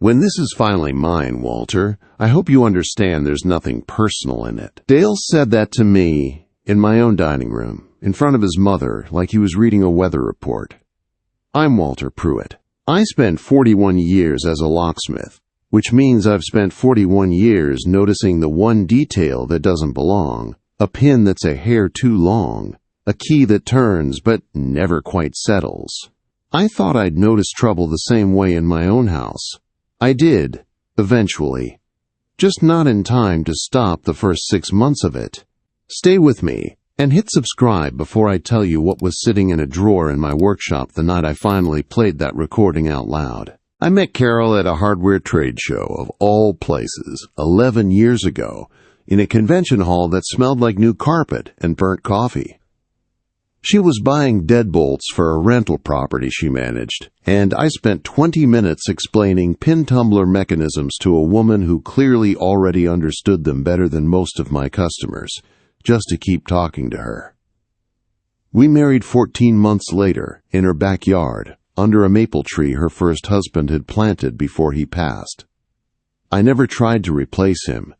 When this is finally mine, Walter, I hope you understand there's nothing personal in it. Dale said that to me in my own dining room, in front of his mother, like he was reading a weather report. I'm Walter Pruitt. I spent 41 years as a locksmith, which means I've spent 41 years noticing the one detail that doesn't belong, a pin that's a hair too long, a key that turns but never quite settles. I thought I'd notice trouble the same way in my own house. I did, eventually. Just not in time to stop the first 6 months of it. Stay with me, and hit subscribe before I tell you what was sitting in a drawer in my workshop the night I finally played that recording out loud. I met Carol at a hardware trade show of all places 11 years ago in a convention hall that smelled like new carpet and burnt coffee. She was buying deadbolts for a rental property she managed, and I spent 20 minutes explaining pin tumbler mechanisms to a woman who clearly already understood them better than most of my customers, just to keep talking to her. We married 14 months later, in her backyard, under a maple tree her first husband had planted before he passed. I never tried to replace him.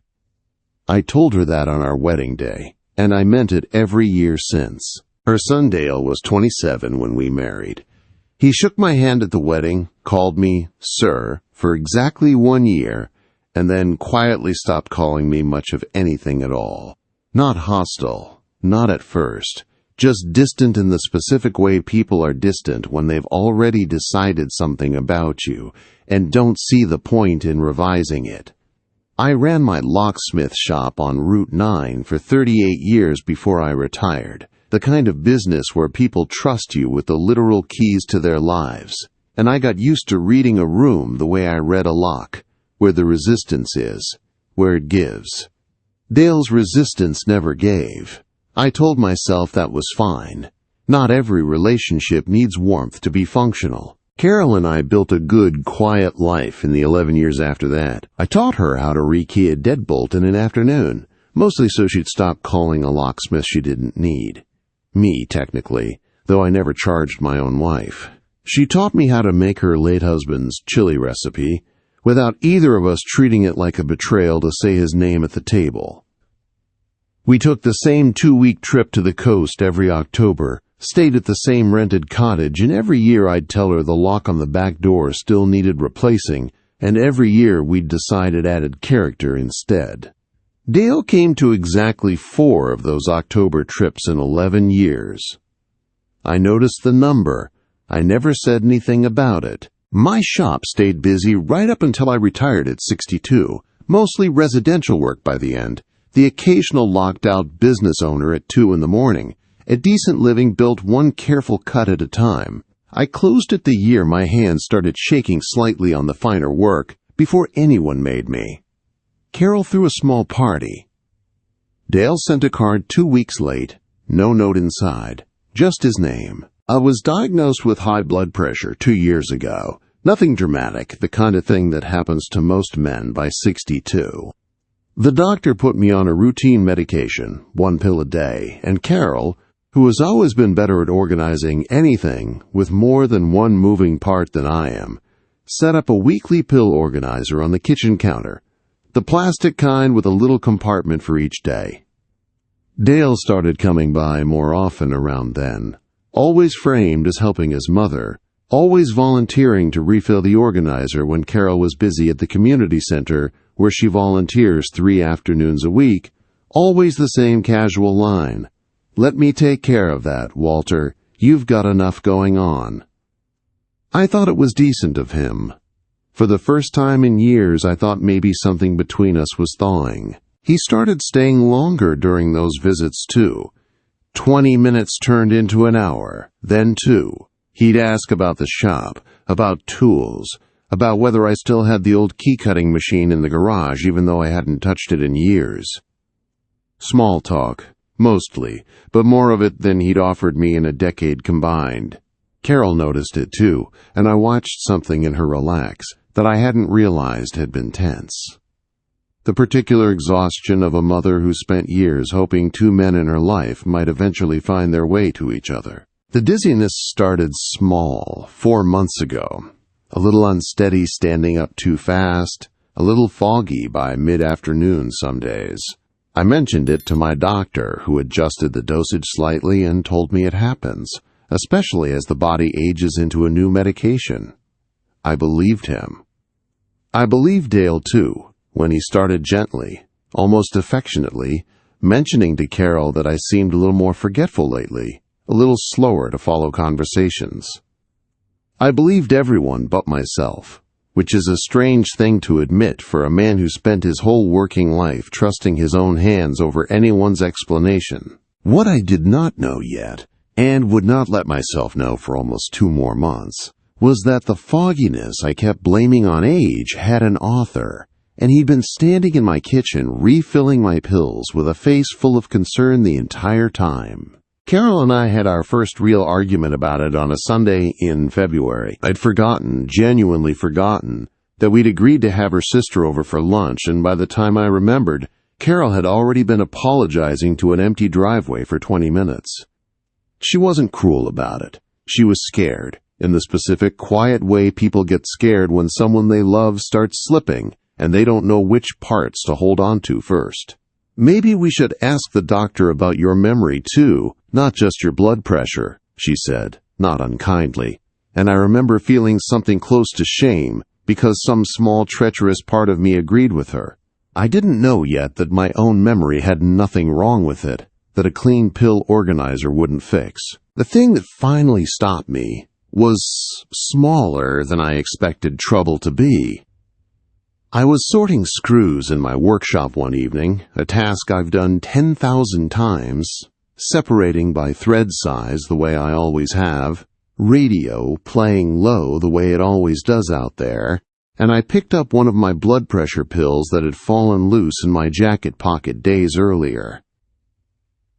I told her that on our wedding day, and I meant it every year since. Her son Dale was 27 when we married. He shook my hand at the wedding, called me Sir for exactly 1 year, and then quietly stopped calling me much of anything at all. Not hostile, not at first, just distant in the specific way people are distant when they've already decided something about you and don't see the point in revising it. I ran my locksmith shop on Route 9 for 38 years before I retired, the kind of business where people trust you with the literal keys to their lives, and I got used to reading a room the way I read a lock, where the resistance is, where it gives. Dale's resistance never gave. I told myself that was fine. Not every relationship needs warmth to be functional. Carol and I built a good, quiet life in the 11 years after that. I taught her how to rekey a deadbolt in an afternoon, mostly so she'd stop calling a locksmith she didn't need. Me, technically, though I never charged my own wife. She taught me how to make her late husband's chili recipe, without either of us treating it like a betrayal to say his name at the table. We took the same 2-week trip to the coast every October, stayed at the same rented cottage, and every year I'd tell her the lock on the back door still needed replacing, and every year we'd decide it added character instead. Dale came to exactly 4 of those October trips in 11 years. I noticed the number. I never said anything about it. My shop stayed busy right up until I retired at 62, mostly residential work by the end, the occasional locked-out business owner at 2 in the morning, a decent living built one careful cut at a time. I closed it the year my hands started shaking slightly on the finer work, before anyone made me. Carol threw a small party. Dale sent a card 2 weeks late, no note inside, just his name. I was diagnosed with high blood pressure 2 years ago. Nothing dramatic, the kind of thing that happens to most men by 62. The doctor put me on a routine medication, 1 pill a day, and Carol, who has always been better at organizing anything with more than one moving part than I am, set up a weekly pill organizer on the kitchen counter, the plastic kind with a little compartment for each day. Dale started coming by more often around then, always framed as helping his mother, always volunteering to refill the organizer when Carol was busy at the community center where she volunteers 3 afternoons a week, always the same casual line. "Let me take care of that, Walter. You've got enough going on." I thought it was decent of him. For the first time in years, I thought maybe something between us was thawing. He started staying longer during those visits, too. 20 minutes turned into an hour, then 2. He'd ask about the shop, about tools, about whether I still had the old key-cutting machine in the garage even though I hadn't touched it in years. Small talk, mostly, but more of it than he'd offered me in a decade combined. Carol noticed it too, and I watched something in her relax that I hadn't realized had been tense. The particular exhaustion of a mother who spent years hoping 2 men in her life might eventually find their way to each other. The dizziness started small 4 months ago. a little unsteady standing up too fast, a little foggy by mid-afternoon some days. I mentioned it to my doctor, who adjusted the dosage slightly and told me it happens, especially as the body ages into a new medication. I believed him. I believed Dale, too, when he started gently, almost affectionately, mentioning to Carol that I seemed a little more forgetful lately, a little slower to follow conversations. I believed everyone but myself, which is a strange thing to admit for a man who spent his whole working life trusting his own hands over anyone's explanation. What I did not know yet, and would not let myself know for almost 2 more months, was that the fogginess I kept blaming on age had an author, and he'd been standing in my kitchen refilling my pills with a face full of concern the entire time. Carol and I had our first real argument about it on a Sunday in February. I'd genuinely forgotten, that we'd agreed to have her sister over for lunch, and by the time I remembered, Carol had already been apologizing to an empty driveway for 20 minutes. She wasn't cruel about it. She was scared, in the specific, quiet way people get scared when someone they love starts slipping, and they don't know which parts to hold on to first. "Maybe we should ask the doctor about your memory, too, not just your blood pressure," she said, not unkindly, and I remember feeling something close to shame because some small treacherous part of me agreed with her. I didn't know yet that my own memory had nothing wrong with it, that a clean pill organizer wouldn't fix. The thing that finally stopped me was smaller than I expected trouble to be. I was sorting screws in my workshop one evening, a task I've done 10,000 times, separating by thread size the way I always have, radio playing low the way it always does out there, and I picked up one of my blood pressure pills that had fallen loose in my jacket pocket days earlier.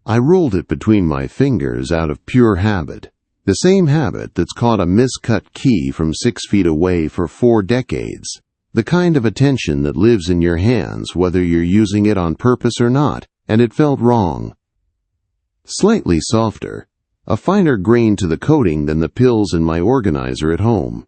I rolled it between my fingers out of pure habit, the same habit that's caught a miscut key from 6 feet away for 4 decades. The kind of attention that lives in your hands whether you're using it on purpose or not, and it felt wrong. Slightly softer, a finer grain to the coating than the pills in my organizer at home.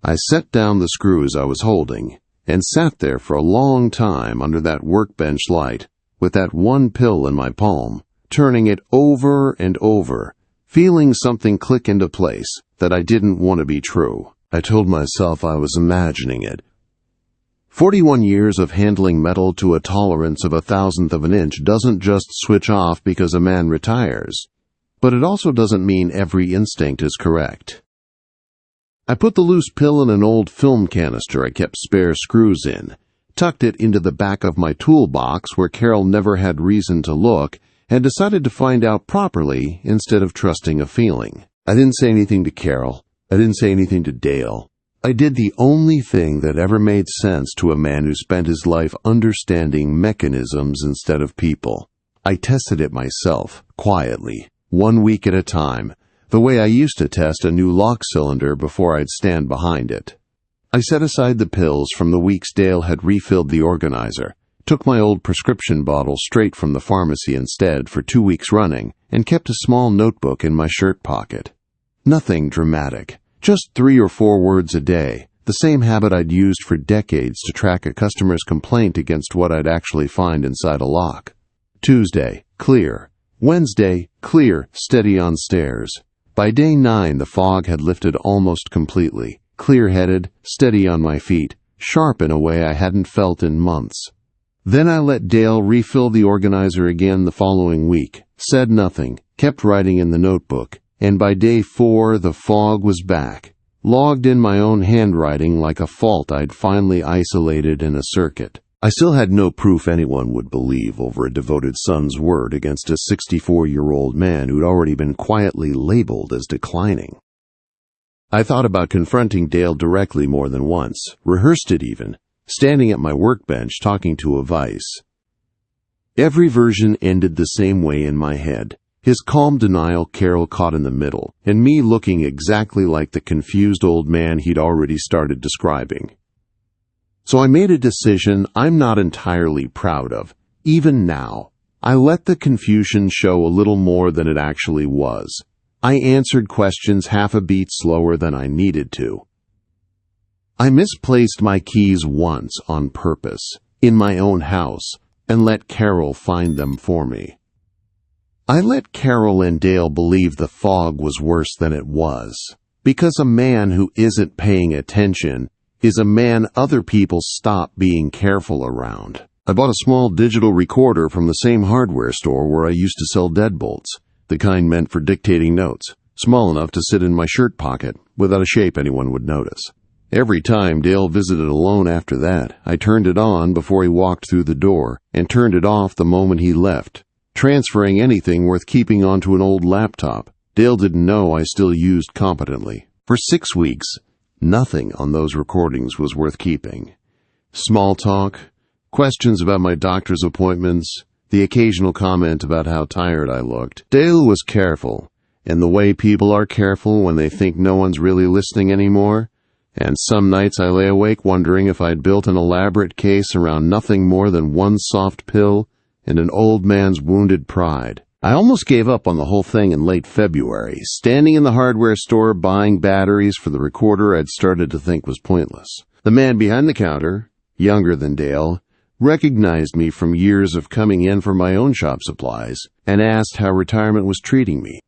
I set down the screws I was holding, and sat there for a long time under that workbench light, with that one pill in my palm, turning it over and over, feeling something click into place that I didn't want to be true. I told myself I was imagining it. 41 years of handling metal to a tolerance of 1,000th of an inch doesn't just switch off because a man retires, but it also doesn't mean every instinct is correct. I put the loose pill in an old film canister I kept spare screws in, tucked it into the back of my toolbox where Carol never had reason to look, and decided to find out properly instead of trusting a feeling. I didn't say anything to Carol. I didn't say anything to Dale. I did the only thing that ever made sense to a man who spent his life understanding mechanisms instead of people. I tested it myself, quietly, 1 week at a time, the way I used to test a new lock cylinder before I'd stand behind it. I set aside the pills from the weeks Dale had refilled the organizer, took my old prescription bottle straight from the pharmacy instead for 2 weeks running, and kept a small notebook in my shirt pocket. Nothing dramatic. Just 3 or 4 words a day, the same habit I'd used for decades to track a customer's complaint against what I'd actually find inside a lock. Tuesday, clear. Wednesday, clear, steady on stairs. By day 9, the fog had lifted almost completely, clear-headed, steady on my feet, sharp in a way I hadn't felt in months. Then I let Dale refill the organizer again the following week, said nothing, kept writing in the notebook, and by day 4 the fog was back, logged in my own handwriting like a fault I'd finally isolated in a circuit. I still had no proof anyone would believe over a devoted son's word against a 64-year-old man who'd already been quietly labeled as declining. I thought about confronting Dale directly more than once, rehearsed it even, standing at my workbench talking to a vice. Every version ended the same way in my head. His calm denial, Carol caught in the middle, and me looking exactly like the confused old man he'd already started describing. So I made a decision I'm not entirely proud of, even now. I let the confusion show a little more than it actually was. I answered questions half a beat slower than I needed to. I misplaced my keys once on purpose, in my own house, and let Carol find them for me. I let Carol and Dale believe the fog was worse than it was, because a man who isn't paying attention is a man other people stop being careful around. I bought a small digital recorder from the same hardware store where I used to sell deadbolts, the kind meant for dictating notes, small enough to sit in my shirt pocket without a shape anyone would notice. Every time Dale visited alone after that, I turned it on before he walked through the door and turned it off the moment he left, transferring anything worth keeping onto an old laptop Dale didn't know I still used competently. For 6 weeks, nothing on those recordings was worth keeping. Small talk, questions about my doctor's appointments, the occasional comment about how tired I looked. Dale was careful, and the way people are careful when they think no one's really listening anymore. And some nights I lay awake wondering if I'd built an elaborate case around nothing more than one soft pill and an old man's wounded pride. I almost gave up on the whole thing in late February, standing in the hardware store buying batteries for the recorder I'd started to think was pointless. The man behind the counter, younger than Dale, recognized me from years of coming in for my own shop supplies and asked how retirement was treating me.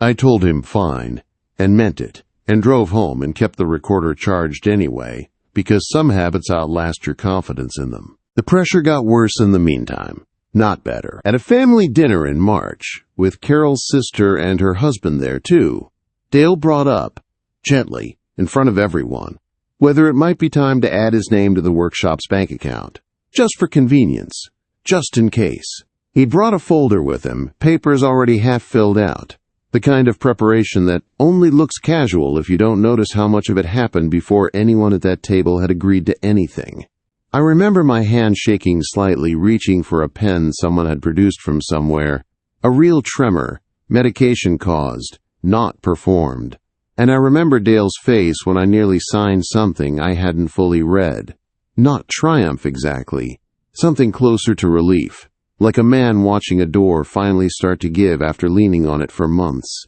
I told him fine, and meant it, and drove home and kept the recorder charged anyway, because some habits outlast your confidence in them. The pressure got worse in the meantime, not better. At a family dinner in March, with Carol's sister and her husband there too, Dale brought up, gently, in front of everyone, whether it might be time to add his name to the workshop's bank account, just for convenience, just in case. He'd brought a folder with him, papers already half filled out. The kind of preparation that only looks casual if you don't notice how much of it happened before anyone at that table had agreed to anything. I remember my hand shaking slightly, reaching for a pen someone had produced from somewhere. A real tremor, medication caused, not performed. And I remember Dale's face when I nearly signed something I hadn't fully read. Not triumph exactly, something closer to relief. Like a man watching a door finally start to give after leaning on it for months.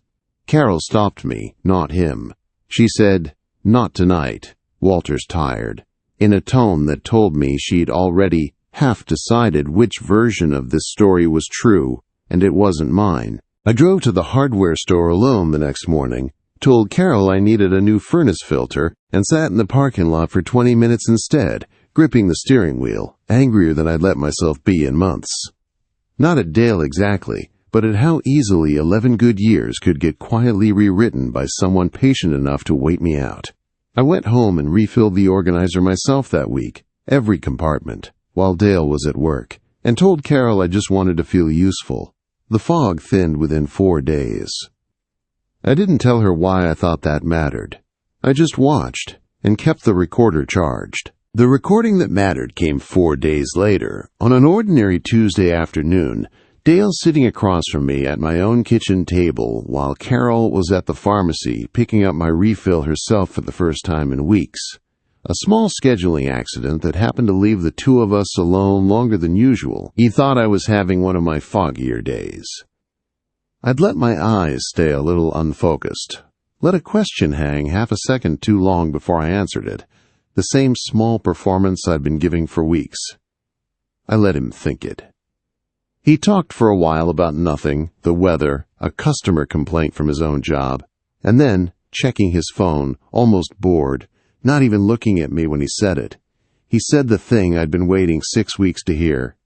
Carol stopped me, not him. She said, "Not tonight. Walter's tired," in a tone that told me she'd already half decided which version of this story was true, and it wasn't mine. I drove to the hardware store alone the next morning, told Carol I needed a new furnace filter, and sat in the parking lot for 20 minutes instead, gripping the steering wheel, angrier than I'd let myself be in months. Not at Dale exactly, but at how easily 11 good years could get quietly rewritten by someone patient enough to wait me out. I went home and refilled the organizer myself that week, every compartment, while Dale was at work, and told Carol I just wanted to feel useful. The fog thinned within 4 days. I didn't tell her why I thought that mattered. I just watched and kept the recorder charged. The recording that mattered came 4 days later. On an ordinary Tuesday afternoon, Dale sitting across from me at my own kitchen table while Carol was at the pharmacy picking up my refill herself for the first time in weeks. A small scheduling accident that happened to leave the two of us alone longer than usual. He thought I was having one of my foggier days. I'd let my eyes stay a little unfocused. Let a question hang half a second too long before I answered it. The same small performance I'd been giving for weeks. I let him think it. He talked for a while about nothing, the weather, a customer complaint from his own job, and then, checking his phone, almost bored, not even looking at me when he said it, he said the thing I'd been waiting 6 weeks to hear.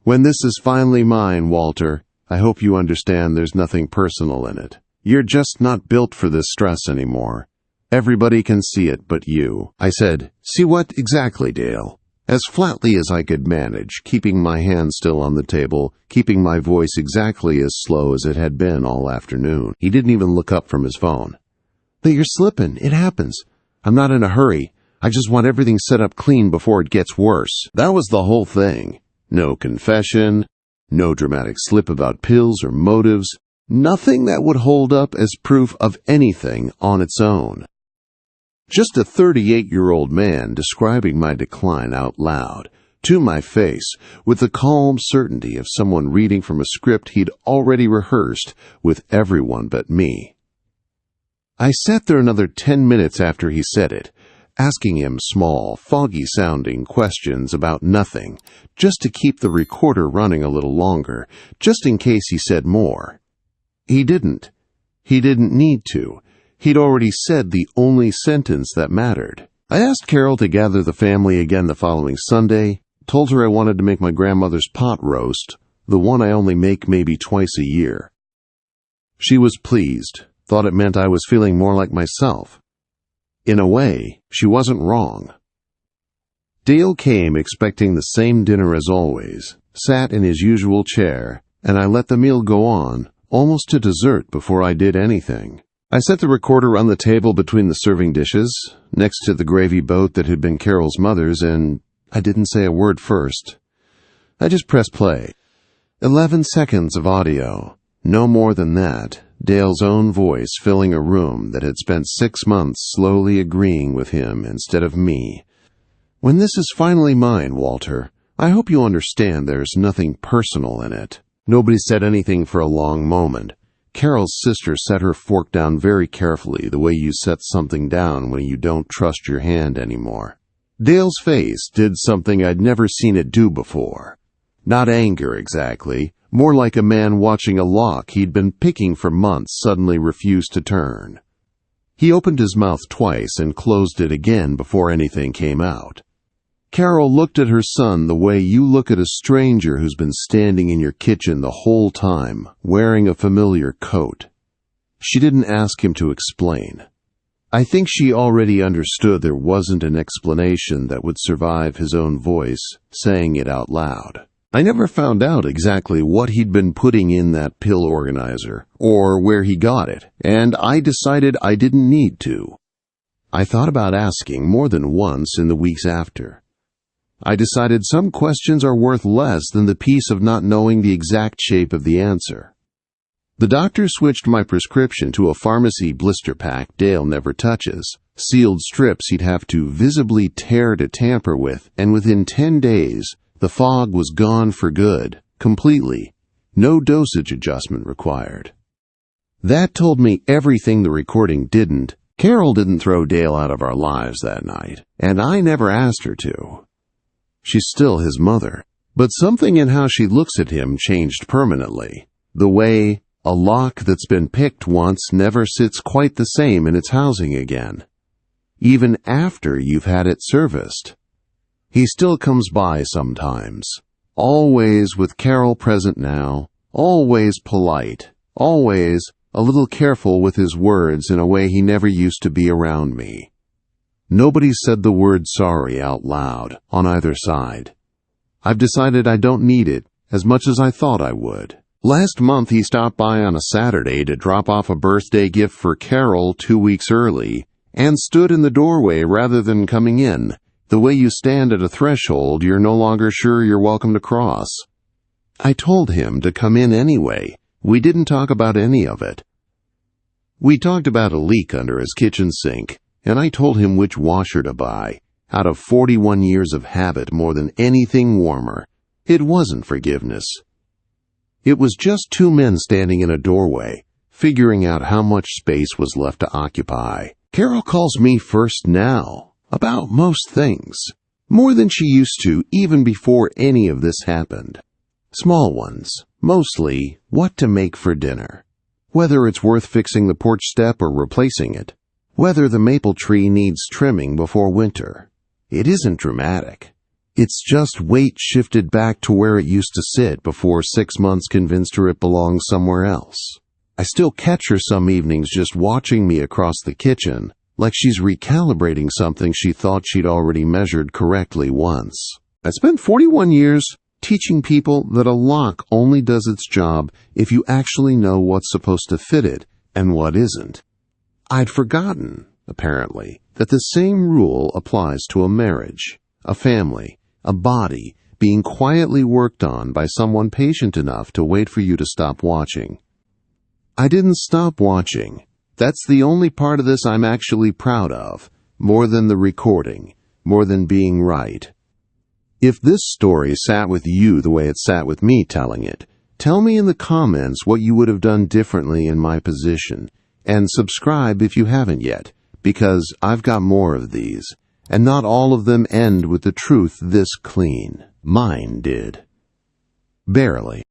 "When this is finally mine, Walter, I hope you understand there's nothing personal in it. You're just not built for this stress anymore. Everybody can see it but you." I said, "See what exactly, Dale?" As flatly as I could manage, keeping my hand still on the table, keeping my voice exactly as slow as it had been all afternoon. He didn't even look up from his phone. "But you're slipping. It happens. I'm not in a hurry. I just want everything set up clean before it gets worse." That was the whole thing. No confession, no dramatic slip about pills or motives, nothing that would hold up as proof of anything on its own. Just a 38-year-old man describing my decline out loud, to my face, with the calm certainty of someone reading from a script he'd already rehearsed with everyone but me. I sat there another 10 minutes after he said it, asking him small, foggy-sounding questions about nothing, just to keep the recorder running a little longer, just in case he said more. He didn't. He didn't need to. He'd already said the only sentence that mattered. I asked Carol to gather the family again the following Sunday, told her I wanted to make my grandmother's pot roast, the one I only make maybe twice a year. She was pleased, thought it meant I was feeling more like myself. In a way, she wasn't wrong. Dale came expecting the same dinner as always, sat in his usual chair, and I let the meal go on, almost to dessert before I did anything. I set the recorder on the table between the serving dishes, next to the gravy boat that had been Carol's mother's, and I didn't say a word first. I just pressed play. 11 seconds of audio, no more than that, Dale's own voice filling a room that had spent 6 months slowly agreeing with him instead of me. When this is finally mine, Walter, I hope you understand there's nothing personal in it. Nobody said anything for a long moment. Carol's sister set her fork down very carefully, the way you set something down when you don't trust your hand anymore. Dale's face did something I'd never seen it do before. Not anger exactly, more like a man watching a lock he'd been picking for months suddenly refuse to turn. He opened his mouth twice and closed it again before anything came out. Carol looked at her son the way you look at a stranger who's been standing in your kitchen the whole time, wearing a familiar coat. She didn't ask him to explain. I think she already understood there wasn't an explanation that would survive his own voice, saying it out loud. I never found out exactly what he'd been putting in that pill organizer, or where he got it, and I decided I didn't need to. I thought about asking more than once in the weeks after. I decided some questions are worth less than the peace of not knowing the exact shape of the answer. The doctor switched my prescription to a pharmacy blister pack Dale never touches, sealed strips he'd have to visibly tear to tamper with, and within 10 days, the fog was gone for good, completely. No dosage adjustment required. That told me everything the recording didn't. Carol didn't throw Dale out of our lives that night, and I never asked her to. She's still his mother, but something in how she looks at him changed permanently. The way a lock that's been picked once never sits quite the same in its housing again, even after you've had it serviced. He still comes by sometimes, always with Carol present now, always polite, always a little careful with his words in a way he never used to be around me. Nobody said the word sorry out loud on either side. I've decided I don't need it as much as I thought I would. Last month he stopped by on a Saturday to drop off a birthday gift for Carol 2 weeks early and stood in the doorway rather than coming in, the way you stand at a threshold you're no longer sure you're welcome to cross. I told him to come in anyway. We didn't talk about any of it. We talked about a leak under his kitchen sink, and I told him which washer to buy, out of 41 years of habit more than anything warmer. It wasn't forgiveness. It was just 2 men standing in a doorway, figuring out how much space was left to occupy. Carol calls me first now, about most things, more than she used to even before any of this happened. Small ones, mostly what to make for dinner, whether it's worth fixing the porch step or replacing it, whether the maple tree needs trimming before winter. It isn't dramatic. It's just weight shifted back to where it used to sit before 6 months convinced her it belongs somewhere else. I still catch her some evenings just watching me across the kitchen, like she's recalibrating something she thought she'd already measured correctly once. I spent 41 years teaching people that a lock only does its job if you actually know what's supposed to fit it and what isn't. I'd forgotten, apparently, that the same rule applies to a marriage, a family, a body being quietly worked on by someone patient enough to wait for you to stop watching. I didn't stop watching. That's the only part of this I'm actually proud of, more than the recording, more than being right. If this story sat with you the way it sat with me telling it, tell me in the comments what you would have done differently in my position, and subscribe if you haven't yet, because I've got more of these. And not all of them end with the truth this clean. Mine did. Barely.